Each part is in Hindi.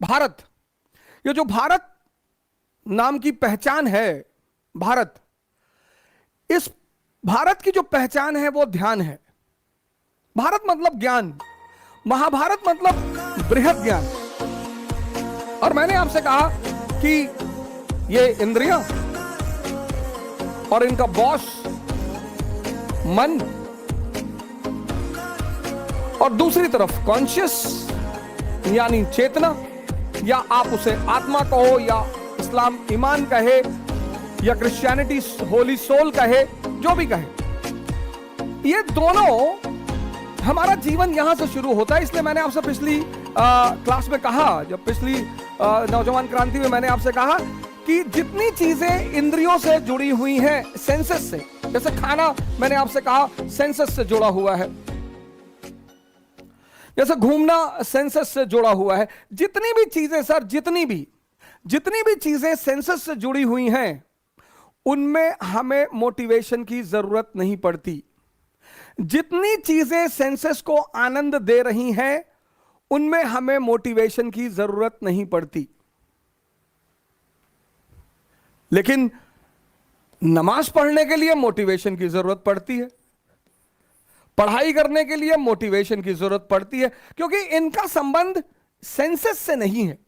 भारत, ये जो भारत नाम की पहचान है, भारत, इस भारत की जो पहचान है वो ध्यान है। भारत मतलब ज्ञान, महाभारत मतलब बृहद ज्ञान। और मैंने आपसे कहा कि ये इंद्रियां और इनका बॉस मन, और दूसरी तरफ कॉन्शियस यानी चेतना, या आप उसे आत्मा कहो, या इस्लाम ईमान कहे, या क्रिश्चियनिटी होली सोल कहे, जो भी कहे, ये दोनों हमारा जीवन यहां से शुरू होता है। इसलिए मैंने आपसे पिछली क्लास में कहा, जब पिछली नौजवान क्रांति में मैंने आपसे कहा कि जितनी चीजें इंद्रियों से जुड़ी हुई हैं, सेंसेस से, जैसे खाना मैंने आपसे कहा सेंसेस से जुड़ा हुआ है, जैसे घूमना सेंसेस से जुड़ा हुआ है। जितनी भी चीजें सर, जितनी भी चीजें सेंसेस से जुड़ी हुई हैं, उनमें हमें मोटिवेशन की जरूरत नहीं पड़ती। जितनी चीजें सेंसेस को आनंद दे रही हैं, उनमें हमें मोटिवेशन की जरूरत नहीं पड़ती। लेकिन नमाज पढ़ने के लिए मोटिवेशन की जरूरत पड़ती है, पढ़ाई करने के लिए मोटिवेशन की जरूरत पड़ती है, क्योंकि इनका संबंध सेंसेस से नहीं है।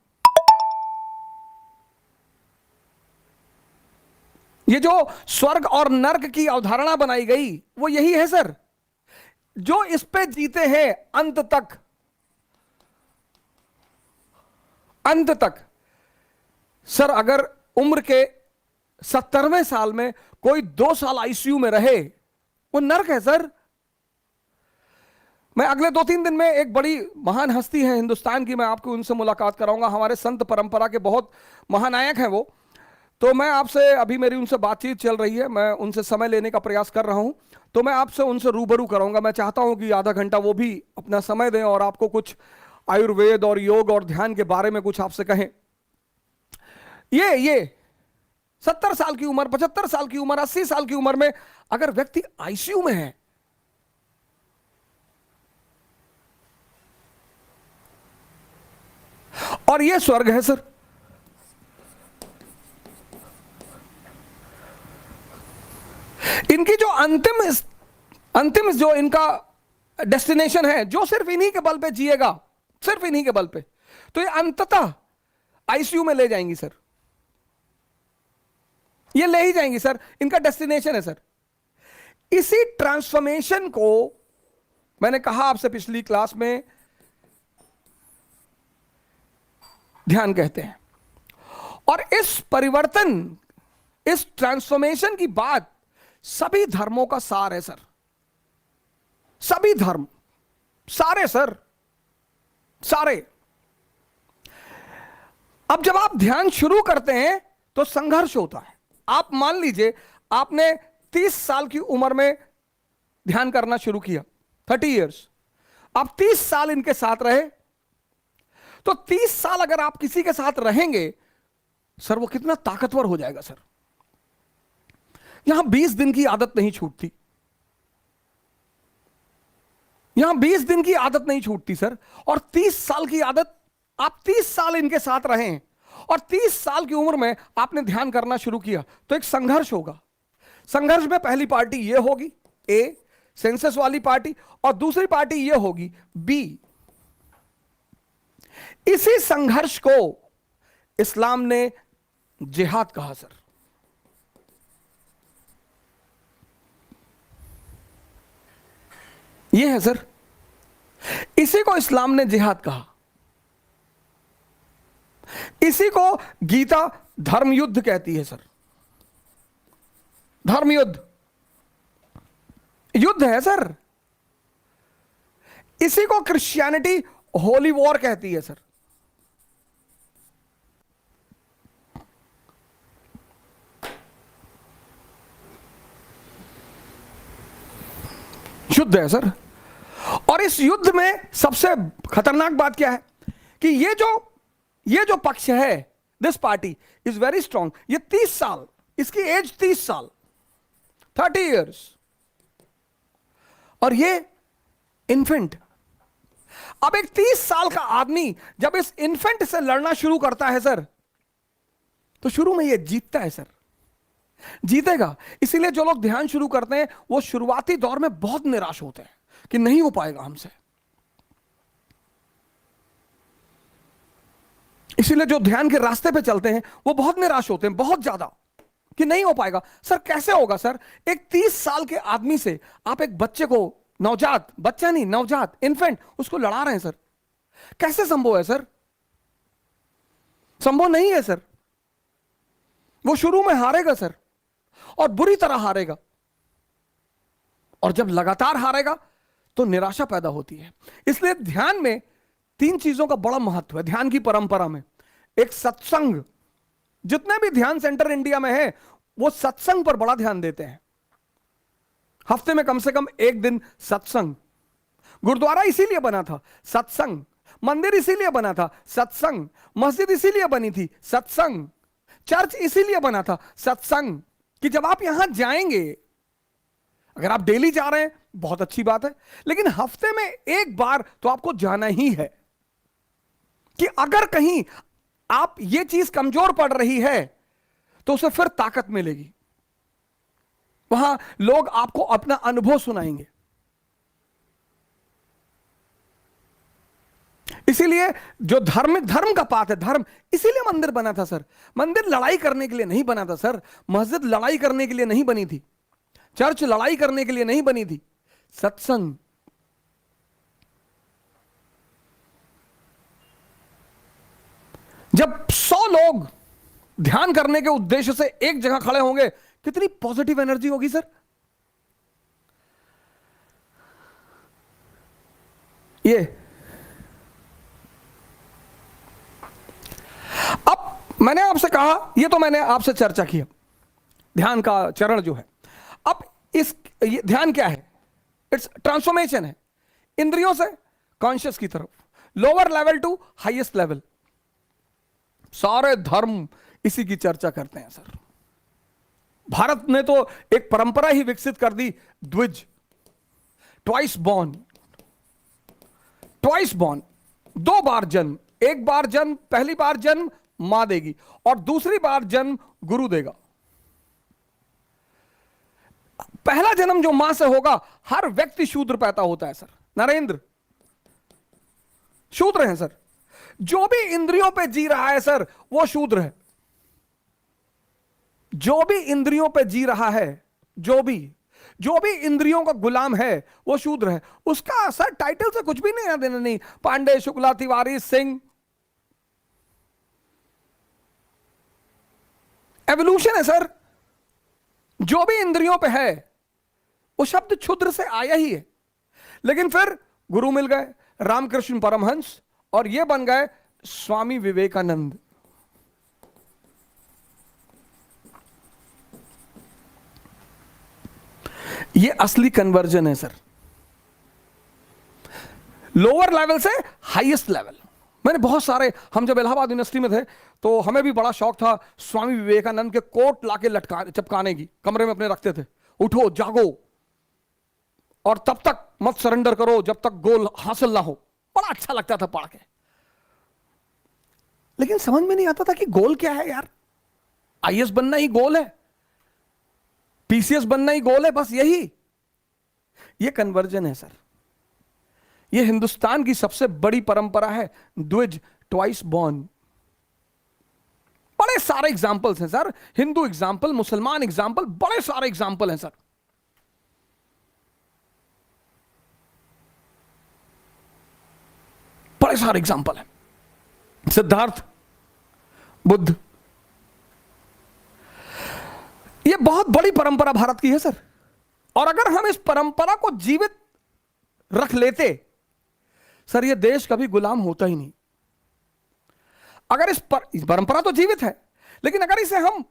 ये जो स्वर्ग और नर्क की अवधारणा बनाई गई वो यही है सर। जो इस पे जीते हैं अंत तक सर, अगर उम्र के 70वें साल में कोई 2 साल आईसीयू में रहे, वो नर्क है सर। मैं अगले 2-3 दिन में एक बड़ी महान हस्ती है हिंदुस्तान की, मैं आपको उनसे मुलाकात कराऊंगा। हमारे संत परंपरा के बहुत महानायक हैं वो। तो मैं आपसे, अभी मेरी उनसे बातचीत चल रही है, मैं उनसे समय लेने का प्रयास कर रहा हूं, तो मैं आपसे उनसे रूबरू कराऊंगा। मैं चाहता हूं कि आधा घंटा वो भी अपना समय दें और आपको कुछ आयुर्वेद और योग और ध्यान के बारे में कुछ आपसे कहें। ये 70 साल की उम्र, 75 साल की उम्र, 80 साल की उम्र में अगर व्यक्ति आईसीयू में है, और ये स्वर्ग है सर। इनकी जो अंतिम जो इनका डेस्टिनेशन है, जो सिर्फ इन्हीं के बल पे जिएगा, सिर्फ इन्हीं के बल पे, तो ये अंततः आईसीयू में ले जाएंगी सर। ये ले ही जाएंगी सर, इनका डेस्टिनेशन है सर। इसी ट्रांसफॉर्मेशन को मैंने कहा आपसे पिछली क्लास में, ध्यान कहते हैं। और इस परिवर्तन, इस ट्रांसफॉर्मेशन की बात सभी धर्मों का सार है सर। सभी धर्म, सारे सर, सारे। अब जब आप ध्यान शुरू करते हैं तो संघर्ष होता है। आप मान लीजिए आपने 30 साल की उम्र में ध्यान करना शुरू किया, 30 इयर्स, आप 30 साल इनके साथ रहे, तो 30 साल अगर आप किसी के साथ रहेंगे सर, वो कितना ताकतवर हो जाएगा सर। यहां 20 दिन की आदत नहीं छूटती, यहां 20 दिन की आदत नहीं छूटती सर। और 30 साल की आदत, आप 30 साल इनके साथ रहें और 30 साल की उम्र में आपने ध्यान करना शुरू किया, तो एक संघर्ष होगा। संघर्ष में पहली पार्टी ये होगी ए, सेंसस वाली पार्टी, और दूसरी पार्टी ये होगी बी। इसी संघर्ष को इस्लाम ने जिहाद कहा सर। ये है सर, इसी को इस्लाम ने जिहाद कहा। इसी को गीता धर्म युद्ध कहती है सर। धर्म युद्ध, युद्ध है सर। इसी को क्रिश्चियनिटी होली वॉर कहती है सर। युद्ध है सर। और इस युद्ध में सबसे खतरनाक बात क्या है कि ये जो पक्ष है, this party is very strong. ये 30 साल, इसकी एज 30 साल, 30 इयर्स, और ये इन्फेंट। अब एक 30 साल का आदमी जब इस इन्फेंट से लड़ना शुरू करता है सर, तो शुरू में ये जीतता है सर, जीतेगा। इसीलिए जो लोग ध्यान शुरू करते हैं वो शुरुआती दौर में बहुत निराश होते हैं कि नहीं हो पाएगा हमसे। इसीलिए जो ध्यान के रास्ते पे चलते हैं वो बहुत निराश होते हैं, बहुत ज्यादा, कि नहीं हो पाएगा। सर कैसे होगा सर? एक 30 साल के आदमी से आप एक बच्चे को, नवजात, बच्चा नहीं, नवजात, इन्फेंट, उसको लड़ा रहे हैं सर, कैसे संभव है सर? संभव नहीं है सर। वो शुरू में हारेगा सर, और बुरी तरह हारेगा, और जब लगातार हारेगा तो निराशा पैदा होती है। इसलिए ध्यान में 3 चीजों का बड़ा महत्व है ध्यान की परंपरा में। एक सत्संग, जितने भी ध्यान सेंटर इंडिया में है वो सत्संग पर बड़ा ध्यान देते हैं। हफ्ते में कम से कम 1 दिन सत्संग। गुरुद्वारा इसीलिए बना था, सत्संग। मंदिर इसीलिए बना था, सत्संग। मस्जिद इसीलिए बनी थी, सत्संग। चर्च इसीलिए बना था, सत्संग, कि जब आप यहां जाएंगे, अगर आप डेली जा रहे हैं बहुत अच्छी बात है, लेकिन हफ्ते में 1 बार तो आपको जाना ही है, कि अगर कहीं आप ये चीज कमजोर पड़ रही है तो उसे फिर ताकत मिलेगी। वहां लोग आपको अपना अनुभव सुनाएंगे। इसीलिए जो धर्म का पाठ है, धर्म, इसीलिए मंदिर बना था सर। मंदिर लड़ाई करने के लिए नहीं बना था सर, मस्जिद लड़ाई करने के लिए नहीं बनी थी, चर्च लड़ाई करने के लिए नहीं बनी थी, सत्संग। जब 100 लोग ध्यान करने के उद्देश्य से एक जगह खड़े होंगे, कितनी पॉजिटिव एनर्जी होगी सर। ये अब मैंने आपसे कहा, ये तो मैंने आपसे चर्चा की ध्यान का चरण जो है। अब ये ध्यान क्या है? इट्स ट्रांसफॉर्मेशन है, इंद्रियों से कॉन्शियस की तरफ, lower level to highest level. सारे धर्म इसी की चर्चा करते हैं सर। भारत ने तो एक परंपरा ही विकसित कर दी, द्विज, ट्वाइस बॉर्न, ट्वाइस बॉर्न, 2 बार जन्म। 1 बार जन्म, पहली बार जन्म मां देगी, और दूसरी बार जन्म गुरु देगा। पहला जन्म जो मां से होगा, हर व्यक्ति शूद्र पैदा होता है सर। नरेंद्र शूद्र हैं सर। जो भी इंद्रियों पे जी रहा है सर, वो शूद्र है। जो भी इंद्रियों पे जी रहा है, जो भी इंद्रियों का गुलाम है, वो शूद्र है। उसका सर टाइटल से कुछ भी नहीं देना, नहीं पांडे, शुक्ला, तिवारी, सिंह। एवोल्यूशन है सर। जो भी इंद्रियों पे है, वो शब्द क्षुद्र से आया ही है। लेकिन फिर गुरु मिल गए, रामकृष्ण परमहंस, और ये बन गए स्वामी विवेकानंद। ये असली कन्वर्जन है सर, लोअर लेवल से हाईएस्ट लेवल। मैंने बहुत सारे, हम जब इलाहाबाद यूनिवर्सिटी में थे तो हमें भी बड़ा शौक था स्वामी विवेकानंद के कोट लाके चिपकाने की, कमरे में अपने रखते थे। उठो, जागो, और तब तक मत सरेंडर करो जब तक गोल हासिल ना हो। बड़ा अच्छा लगता था पढ़ के, लेकिन समझ में नहीं आता था कि गोल क्या है यार। आईएएस बनना ही गोल है, पीसीएस बनना ही गोल है, बस यही। ये कन्वर्जन है सर। ये हिंदुस्तान की सबसे बड़ी परंपरा है, द्विज, ट्वाइस बॉर्न। बड़े सारे एग्जाम्पल्स हैं सर, हिंदू एग्जाम्पल, मुसलमान एग्जाम्पल, बड़े सारे एग्जाम्पल हैं सर। बड़े सारे एग्जाम्पल हैं। सिद्धार्थ, बुद्ध, ये बहुत बड़ी परंपरा भारत की है सर। और अगर हम इस परंपरा को जीवित रख लेते सर, ये देश कभी गुलाम होता ही नहीं। अगर इस परंपरा तो जीवित है, लेकिन अगर इसे हम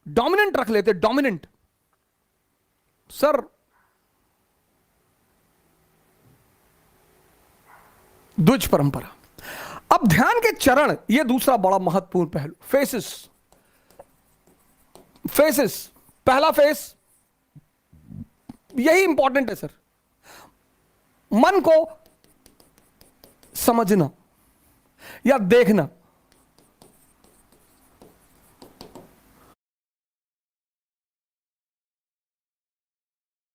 डोमिनेंट रख लेते, डोमिनेंट सर, द्विज परंपरा। अब ध्यान के चरण, यह दूसरा बड़ा महत्वपूर्ण पहलू, फेसेस। फेसेस, पहला फेस यही इंपॉर्टेंट है सर। मन को समझना या देखना